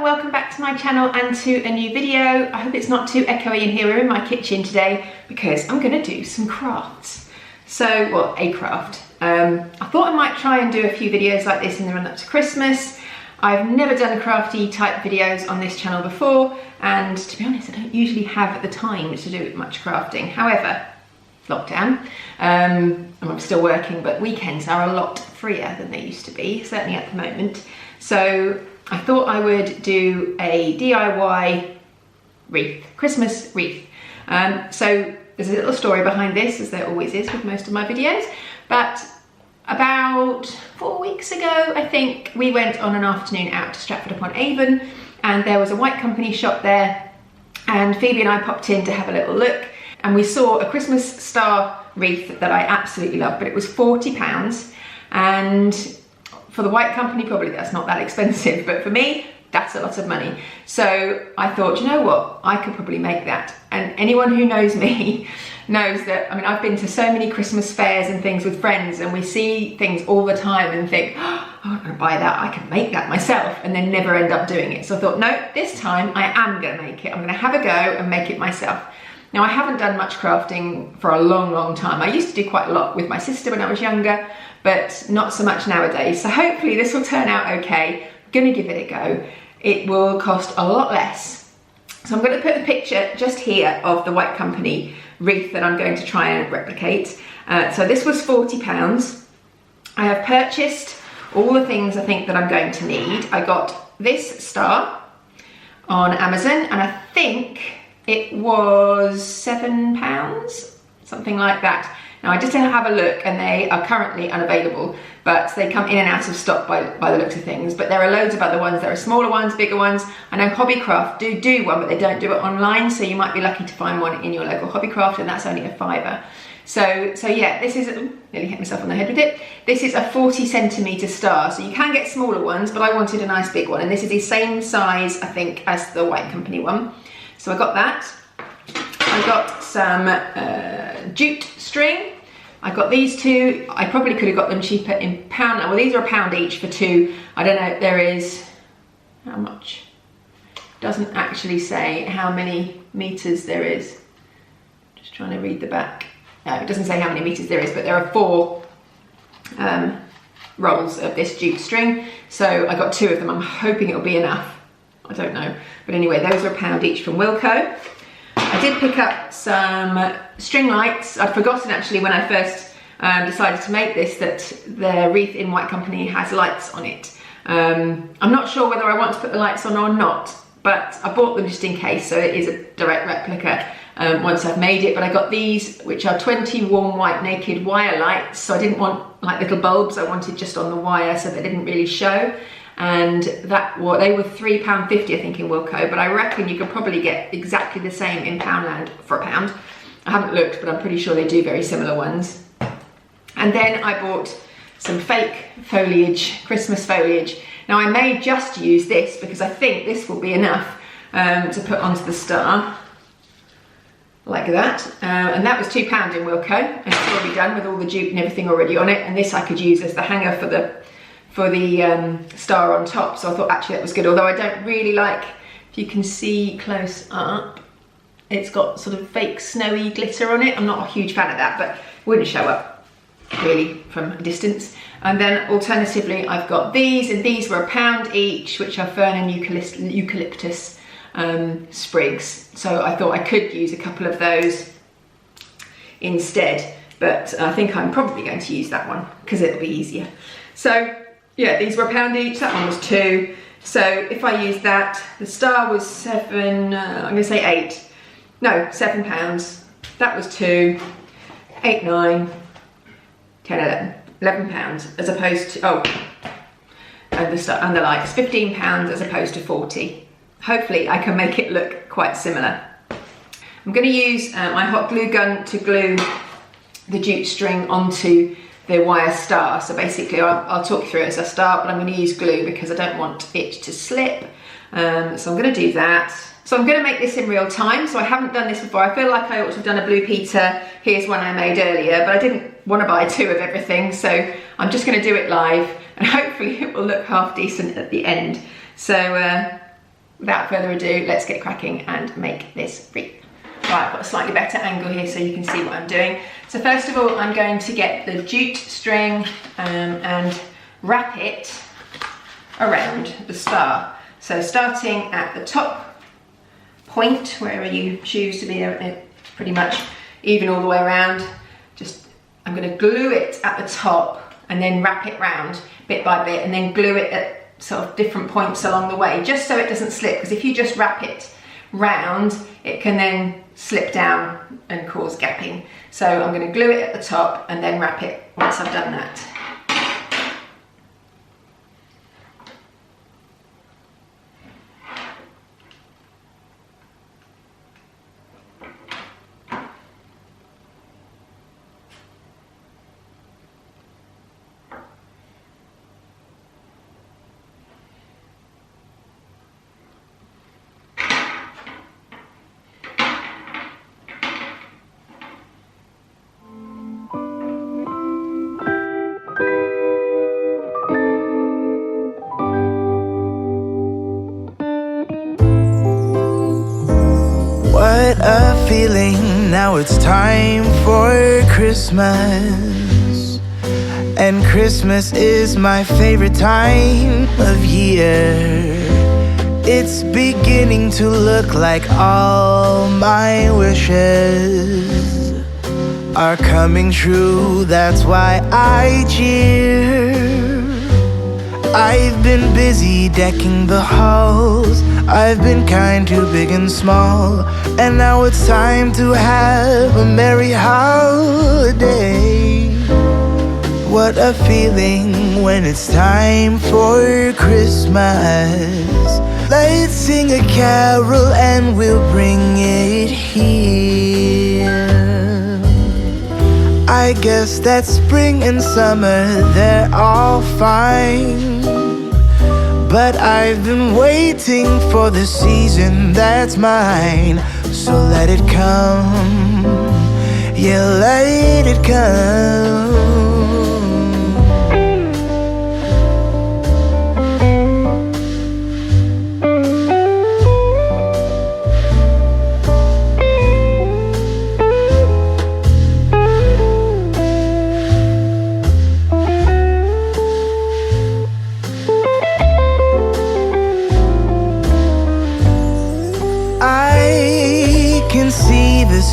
welcome back to my channel and to a new video. I hope it's not too echoey in here. We're in my kitchen today because I'm going to do some crafts. So, well, a craft. I thought I might try and do a few videos like this in the run up to Christmas. I've never done crafty type videos on this channel before, and to be honest, I don't usually have the time to do much crafting. However, lockdown, and I'm still working, but weekends are a lot freer than they used to be, certainly at the moment. So I thought I would do a DIY wreath, Christmas wreath. So there's a little story behind this, as there always is with most of my videos, but about 4 weeks ago, I think, we went on an afternoon out to Stratford-upon-Avon, and there was a White Company shop there, and Phoebe and I popped in to have a little look, and we saw a Christmas Star Wreath that I absolutely love, but it was £40, and for the White Company, probably that's not that expensive, but for me, that's a lot of money. So I thought, you know what, I could probably make that. And anyone who knows me knows that, I mean, I've been to so many Christmas fairs and things with friends, and we see things all the time and think, oh, I'm gonna buy that, I can make that myself, and then never end up doing it. So I thought, no, this time I am gonna make it. I'm gonna have a go and make it myself. Now, I haven't done much crafting for a long, long time. I used to do quite a lot with my sister when I was younger, but not so much nowadays. So hopefully this will turn out okay. I'm gonna give it a go. It will cost a lot less. So I'm gonna put the picture just here of the White Company wreath that I'm going to try and replicate. So this was £40. I have purchased all the things I think that I'm going to need. I got this star on Amazon, and I think it was £7, something like that. Now I just didn't have a look, and they are currently unavailable, but they come in and out of stock by the looks of things. But there are loads of other ones. There are smaller ones, bigger ones. I know Hobbycraft do one, but they don't do it online, so you might be lucky to find one in your local Hobbycraft, and that's only £5. So yeah, this is, nearly hit myself on the head with it. This is a 40cm star, so you can get smaller ones, but I wanted a nice big one, and this is the same size, I think, as the White Company one. So I got that. I got some jute string. I got these two. I probably could have got them cheaper in pound. Well, these are £1 each for two. I don't know, there is, how much? Doesn't actually say how many meters there is. Just trying to read the back. No, it doesn't say how many meters there is, but there are 4 rolls of this jute string. So I got 2 of them. I'm hoping it'll be enough. I don't know. But anyway, those are £1 each from Wilko. I did pick up some string lights. I'd forgotten actually when I first decided to make this that the wreath in White Company has lights on it. I'm not sure whether I want to put the lights on or not, but I bought them just in case, so it is a direct replica once I've made it. But I got these, which are 20 warm white naked wire lights, so I didn't want like little bulbs, I wanted just on the wire so they didn't really show. And they were £3.50 I think in Wilko, but I reckon you could probably get exactly the same in Poundland for £1. I haven't looked, but I'm pretty sure they do very similar ones. And then I bought some fake foliage, Christmas foliage. Now I may just use this because I think this will be enough to put onto the star, like that. And that was £2 in Wilko, and it's already done with all the jute and everything already on it. And this I could use as the hanger for the star on top, so I thought actually that was good, although I don't really like, if you can see close up, it's got sort of fake snowy glitter on it. I'm not a huge fan of that, but it wouldn't show up really from a distance. And then alternatively I've got these, and these were £1 each, which are fern and eucalyptus sprigs, so I thought I could use a couple of those instead, but I think I'm probably going to use that one because it'll be easier. So yeah, these were £1 each, that one was £2. So if I use that, the star was £7, I'm gonna say £7. That was £2, 8, 9, 10, 11 £11, as opposed to, and the star and the lights, £15 as opposed to 40. Hopefully I can make it look quite similar. I'm gonna use my hot glue gun to glue the jute string onto the wire star. So basically I'll talk you through it as I start, but I'm going to use glue because I don't want it to slip. So I'm going to do that. So I'm going to make this in real time. So I haven't done this before. I feel like I ought to have done a Blue Peter, here's one I made earlier, but I didn't want to buy 2 of everything. So I'm just going to do it live, and hopefully it will look half decent at the end. So without further ado, let's get cracking and make this wreath. Right, I've got a slightly better angle here so you can see what I'm doing. So first of all, I'm going to get the jute string and wrap it around the star. So starting at the top point, wherever you choose to be, it's pretty much even all the way around. I'm going to glue it at the top and then wrap it round bit by bit, and then glue it at sort of different points along the way, just so it doesn't slip, because if you just wrap it round, it can then slip down and cause gapping. So I'm going to glue it at the top and then wrap it once I've done that. What a feeling, now it's time for Christmas. And Christmas is my favorite time of year. It's beginning to look like all my wishes are coming true, that's why I cheer. I've been busy decking the halls, I've been kind to big and small, and now it's time to have a merry holiday. What a feeling when it's time for Christmas. Let's sing a carol and we'll bring it here. I guess that spring and summer, they're all fine, but I've been waiting for the season that's mine. So let it come, yeah, let it come.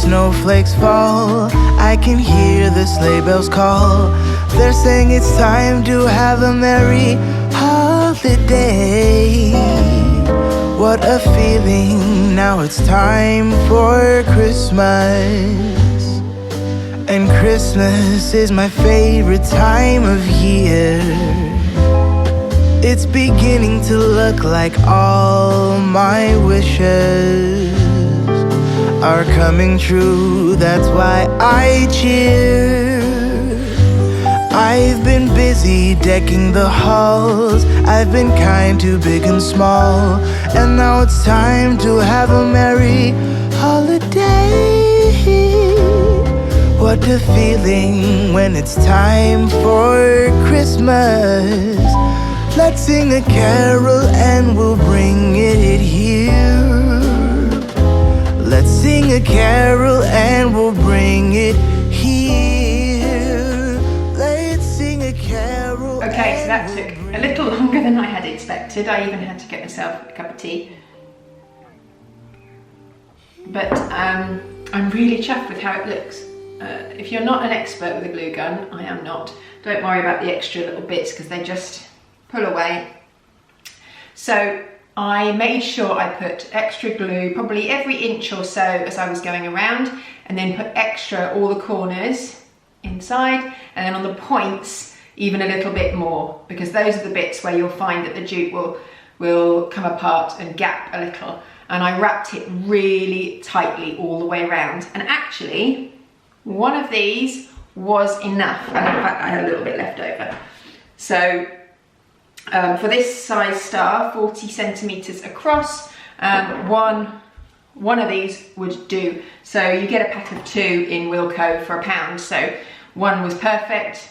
Snowflakes fall, I can hear the sleigh bells call. They're saying it's time to have a merry holiday. What a feeling, now it's time for Christmas. And Christmas is my favorite time of year. It's beginning to look like all my wishes are coming true, that's why I cheer. I've been busy decking the halls, I've been kind to big and small, and now it's time to have a merry holiday. What a feeling when it's time for Christmas. Let's sing a carol and we'll bring it here. Let's sing a carol and we'll bring it here. Let's sing a carol. Okay, so that took a little longer than I had expected. I even had to get myself a cup of tea. But I'm really chuffed with how it looks. If you're not an expert with a glue gun, I am not. Don't worry about the extra little bits because they just pull away. So I made sure I put extra glue probably every inch or so as I was going around, and then put extra all the corners inside, and then on the points even a little bit more, because those are the bits where you'll find that the jute will come apart and gap a little. And I wrapped it really tightly all the way around, and actually one of these was enough, and in fact I had a little bit left over. So for this size star, 40 centimeters across, one of these would do. So you get a pack of 2 in Wilko for £1, so one was perfect.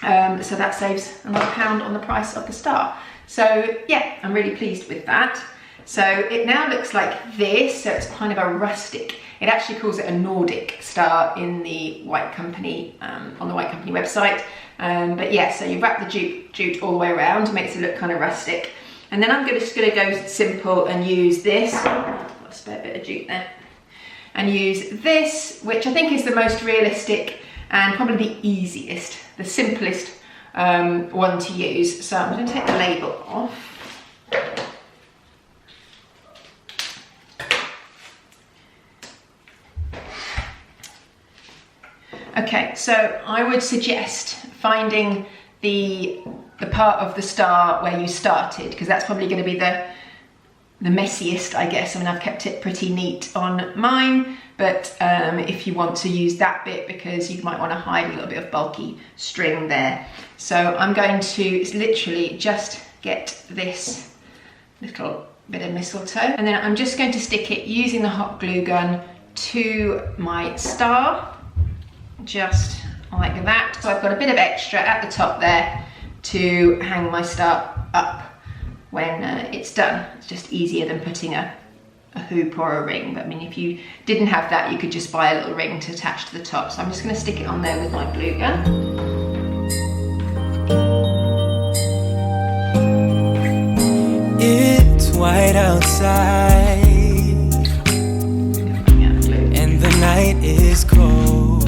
So that saves another £1 on the price of the star. So yeah, I'm really pleased with that. So it now looks like this, so it's kind of a rustic. It actually calls it a Nordic star in the White Company, on the White Company website. But yeah, so you wrap the jute all the way around, makes it look kind of rustic. And then I'm just gonna go simple and use this. Got a spare bit of jute there. And use this, which I think is the most realistic and probably the easiest, the simplest one to use. So I'm going to take the label off. Okay, so I would suggest finding the part of the star where you started, because that's probably going to be the messiest, I guess. I mean, I've kept it pretty neat on mine, but if you want to use that bit, because you might want to hide a little bit of bulky string there. So I'm going to literally just get this little bit of mistletoe, and then I'm just going to stick it using the hot glue gun to my star, just like that. So I've got a bit of extra at the top there to hang my star up when it's done. It's just easier than putting a hoop or a ring. But I mean, if you didn't have that, you could just buy a little ring to attach to the top. So I'm just going to stick it on there with my glue gun. It's white outside and the night is cold.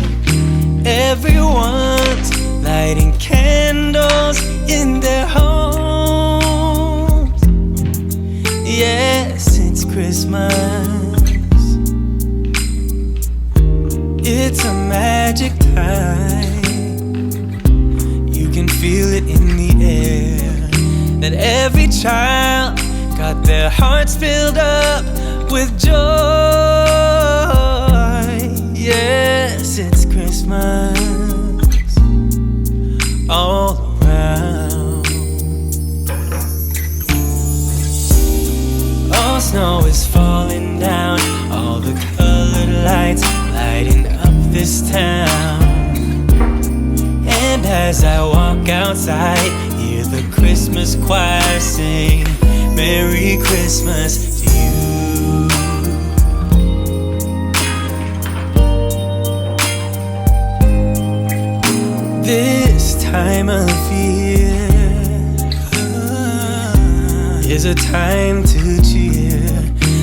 Everyone's lighting candles in their homes. Yes, it's Christmas. It's a magic time. You can feel it in the air, that every child got their hearts filled up with joy. Yes, it's Christmas all around. All snow is falling down, all the colored lights lighting up this town. And as I walk outside, hear the Christmas choir sing Merry Christmas to you. This time of year is a time to cheer.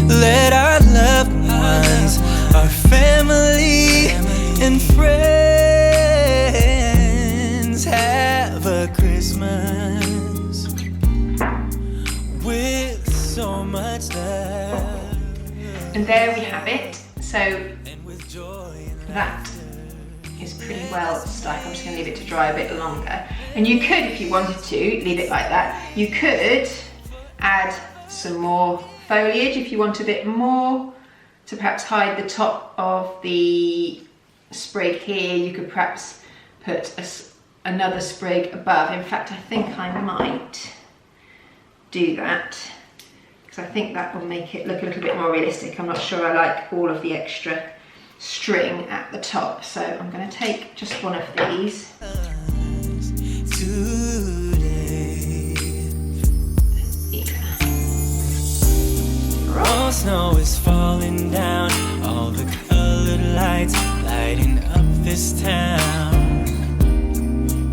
Let our loved ones, our family and friends have a Christmas with so much love. And there we have it. So that is pretty well stuck. I'm just going to leave it to dry a bit longer. And you could, if you wanted to, leave it like that. You could add some more foliage if you want a bit more to perhaps hide the top of the sprig here. You could perhaps put another sprig above. In fact, I think I might do that, because I think that will make it look a little bit more realistic. I'm not sure I like all of the extra string at the top, so I'm going to take just one of these. All snow is falling down, all the colored lights lighting up this town.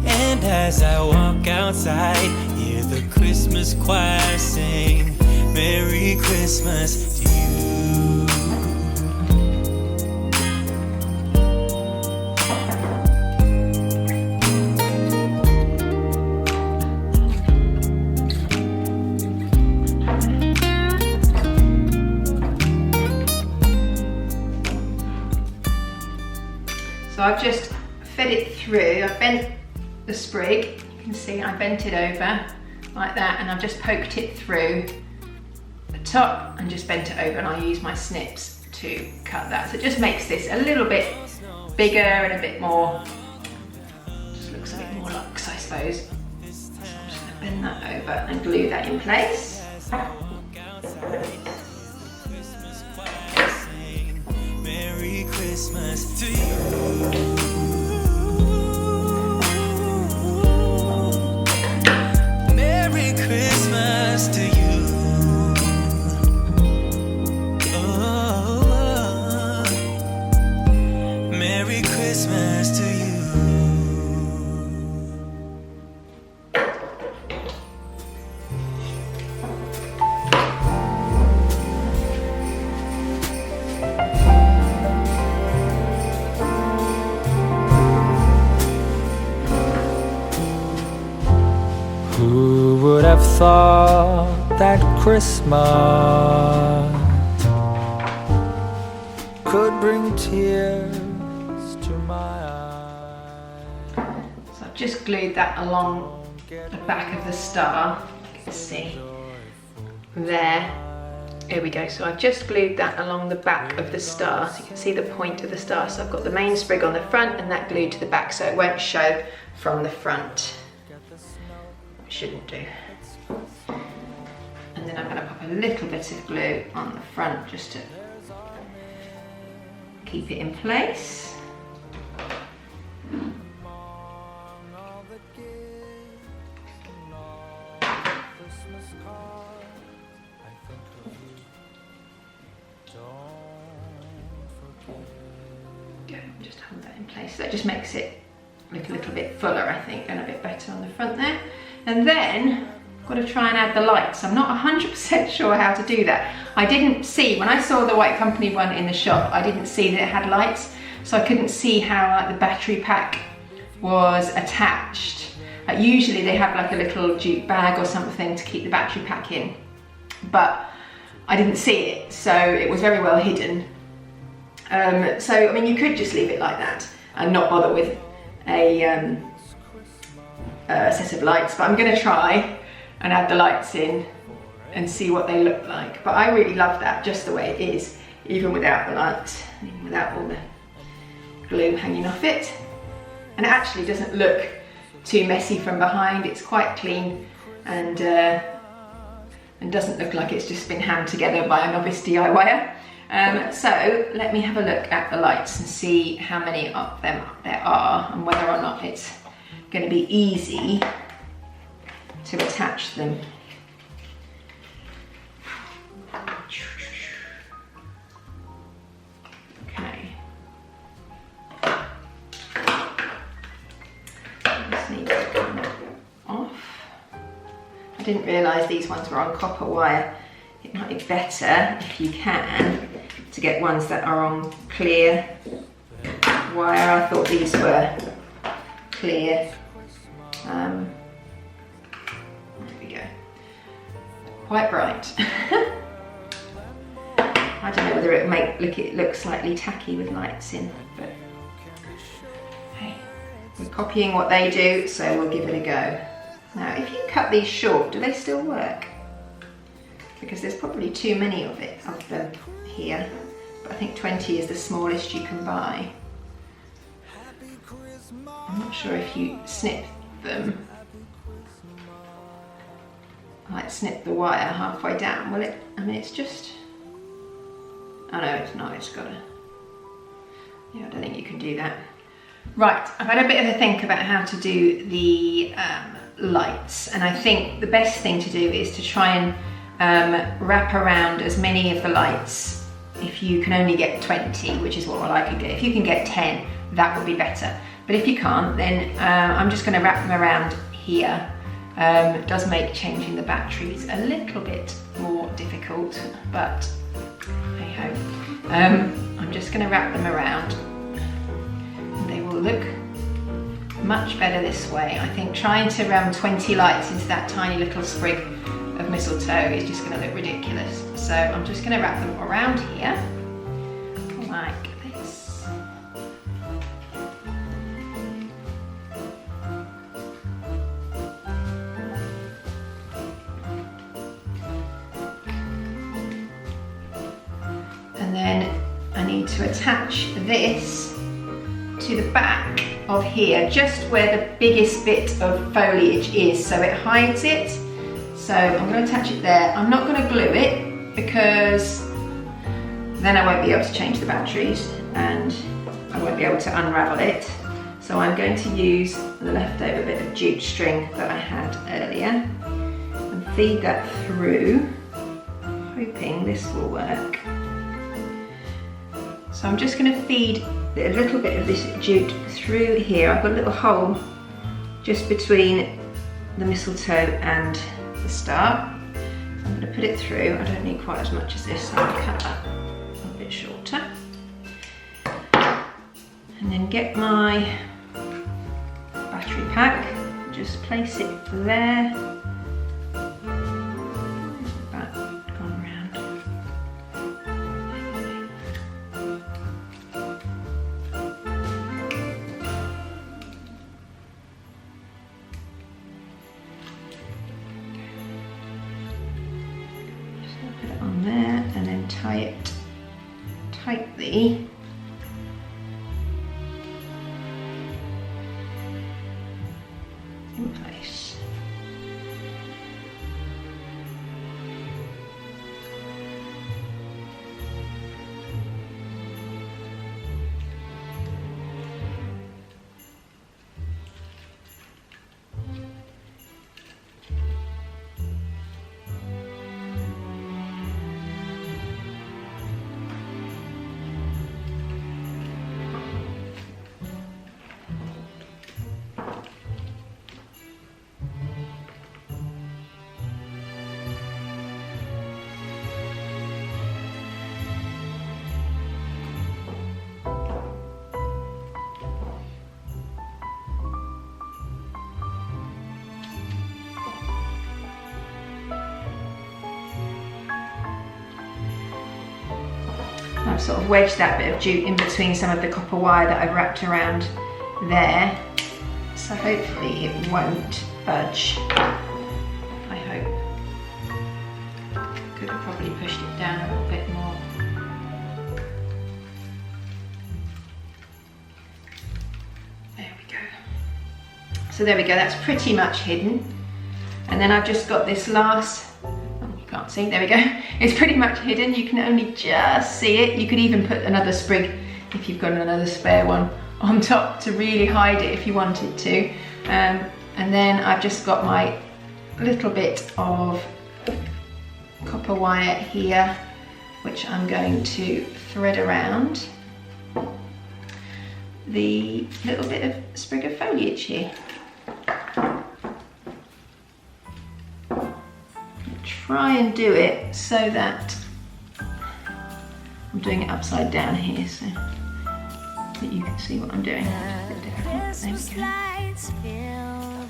And as I walk outside, hear the Christmas choir sing Merry Christmas to you. So I've just fed it through. I've bent the sprig. You can see I bent it over like that, and I've just poked it through the top and just bent it over, and I'll use my snips to cut that. So it just makes this a little bit bigger and a bit more, just looks a bit more luxe, I suppose. So I'm just going to bend that over and glue that in place. Merry Christmas to you. Merry Christmas to you. Christmas could bring tears to my eyes. So I've just glued that along the back of the star. You can see there. Here we go. So I've just glued that along the back of the star, so you can see the point of the star. So I've got the main sprig on the front and that glued to the back, so it won't show from the front. It shouldn't do. And then I'm going to pop a little bit of glue on the front just to keep it in place. Just hold that in place. That just makes it look a little bit fuller, I think, and a bit better on the front there. And then I've got to try and add the lights. I'm not 100% sure how to do that. I didn't see, when I saw the White Company one in the shop, I didn't see that it had lights, so I couldn't see how like the battery pack was attached. Usually they have like a little jute bag or something to keep the battery pack in, but I didn't see it, so it was very well hidden. So, I mean, you could just leave it like that and not bother with a set of lights, but I'm going to try and add the lights in and see what they look like. But I really love that just the way it is, even without the lights, even without all the glue hanging off it. And it actually doesn't look too messy from behind. It's quite clean and doesn't look like it's just been hammed together by a novice DIYer. So let me have a look at the lights and see how many of them there are and whether or not it's going to be easy to attach them. Okay. This needs to come off. I didn't realise these ones were on copper wire. It might be better if you can to get ones that are on clear wire. I thought these were clear. There we go. Quite bright. I don't know whether it make it look slightly tacky with lights in, but hey, we're copying what they do, so we'll give it a go. Now, if you cut these short, do they still work? Because there's probably too many of them here, but I think 20 is the smallest you can buy. I'm not sure if you snip them, like snip the wire halfway down, will it? I mean, it's just, oh no, it's not, it's gotta, yeah, I don't think you can do that. Right, I've had a bit of a think about how to do the lights, and I think the best thing to do is to try and wrap around as many of the lights. If you can only get 20, which is what I could get, if you can get 10, that would be better. But if you can't, then I'm just going to wrap them around here. It does make changing the batteries a little bit more difficult, but hey ho. I'm just going to wrap them around. They will look much better this way. I think trying to ram 20 lights into that tiny little sprig of mistletoe is just going to look ridiculous. So I'm just going to wrap them around here like this. And then I need to attach this to the back of here, just where the biggest bit of foliage is, so it hides it. So I'm going to attach it there. I'm not going to glue it because then I won't be able to change the batteries and I won't be able to unravel it. So I'm going to use the leftover bit of jute string that I had earlier and feed that through, hoping this will work. So I'm just going to feed a little bit of this jute through here. I've got a little hole just between the mistletoe and the star. So I'm going to put it through. I don't need quite as much as this, so I'm going to cut that a bit shorter. And then get my battery pack, just place it there. About Put it on there and then tie it tightly. In place. I've sort of wedged that bit of jute in between some of the copper wire that I've wrapped around there. So hopefully it won't budge. I hope. Could have probably pushed it down a little bit more. There we go. So there we go, that's pretty much hidden. And then I've just got this last, can't see, there we go. It's pretty much hidden, you can only just see it. You could even put another sprig, if you've got another spare one, on top to really hide it if you wanted to. And then I've just got my little bit of copper wire here, which I'm going to thread around the little bit of sprig of foliage here. Try and do it so that I'm doing it upside down here so that you can see what I'm doing. There we go. So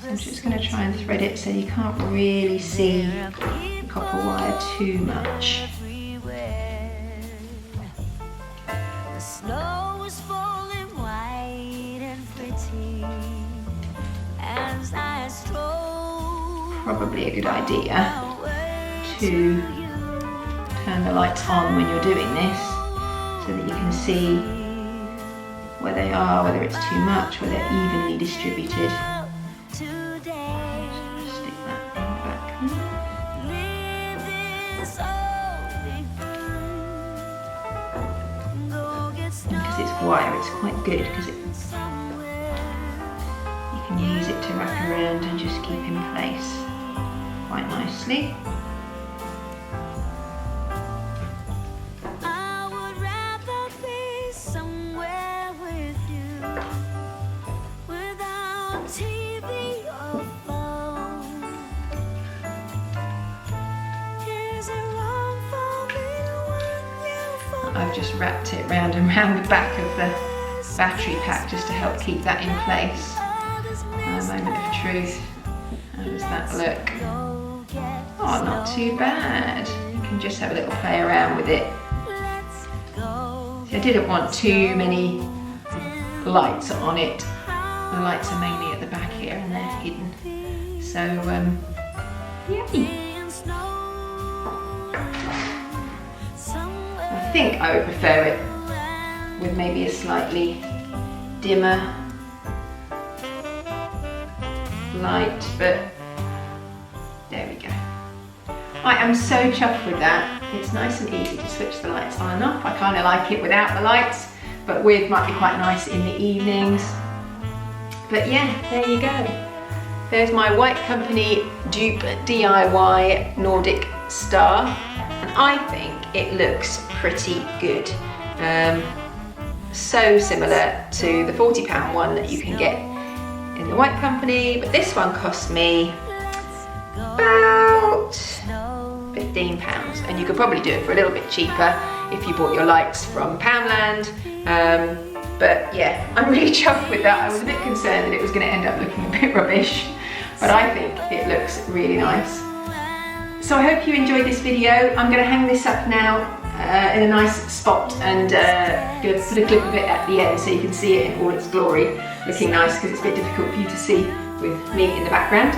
I'm just going to try and thread it so you can't really see the copper wire too much. The snow is falling white and pretty as I stroll. Probably a good idea to turn the lights on when you're doing this so that you can see where they are, whether it's too much, whether they're evenly distributed. Stick that on the back there. Because it's wire, it's quite good because you can use it to wrap around and just keep in place quite nicely. I've just wrapped it round and round the back of the battery pack just to help keep that in place. Moment of truth. How does that look? Oh, not too bad. You can just have a little play around with it. See, I didn't want too many lights on it. The lights are mainly at the back here and they're hidden. So, yay. I think I would prefer it with maybe a slightly dimmer light, but there we go. I am so chuffed with that. It's nice and easy to switch the lights on and off. I kind of like it without the lights, but with might be quite nice in the evenings. But yeah, there you go. There's my White Company dupe DIY Nordic Star, and I think it looks pretty good. So similar to the £40 one that you can get in the White Company, but this one cost me about £15, and you could probably do it for a little bit cheaper if you bought your lights from Poundland. But yeah, I'm really chuffed with that. I was a bit concerned that it was going to end up looking a bit rubbish, but I think it looks really nice. So I hope you enjoyed this video. I'm going to hang this up now in a nice spot and put a clip of it at the end so you can see it in all its glory, looking nice because it's a bit difficult for you to see with me in the background.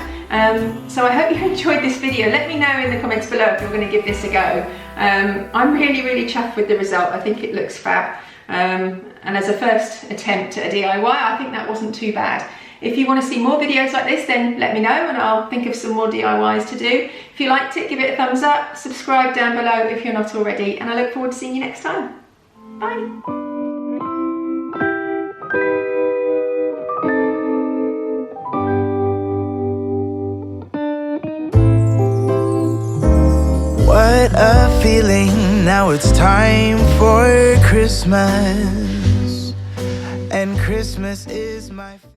So I hope you enjoyed this video. Let me know in the comments below if you're going to give this a go. I'm really chuffed with the result. I think it looks fab. And as a first attempt at a DIY, I think that wasn't too bad. If you want to see more videos like this, then let me know and I'll think of some more DIYs to do. If you liked it, give it a thumbs up, subscribe down below if you're not already, and I look forward to seeing you next time. Bye. What a feeling, now it's time for Christmas. And Christmas is my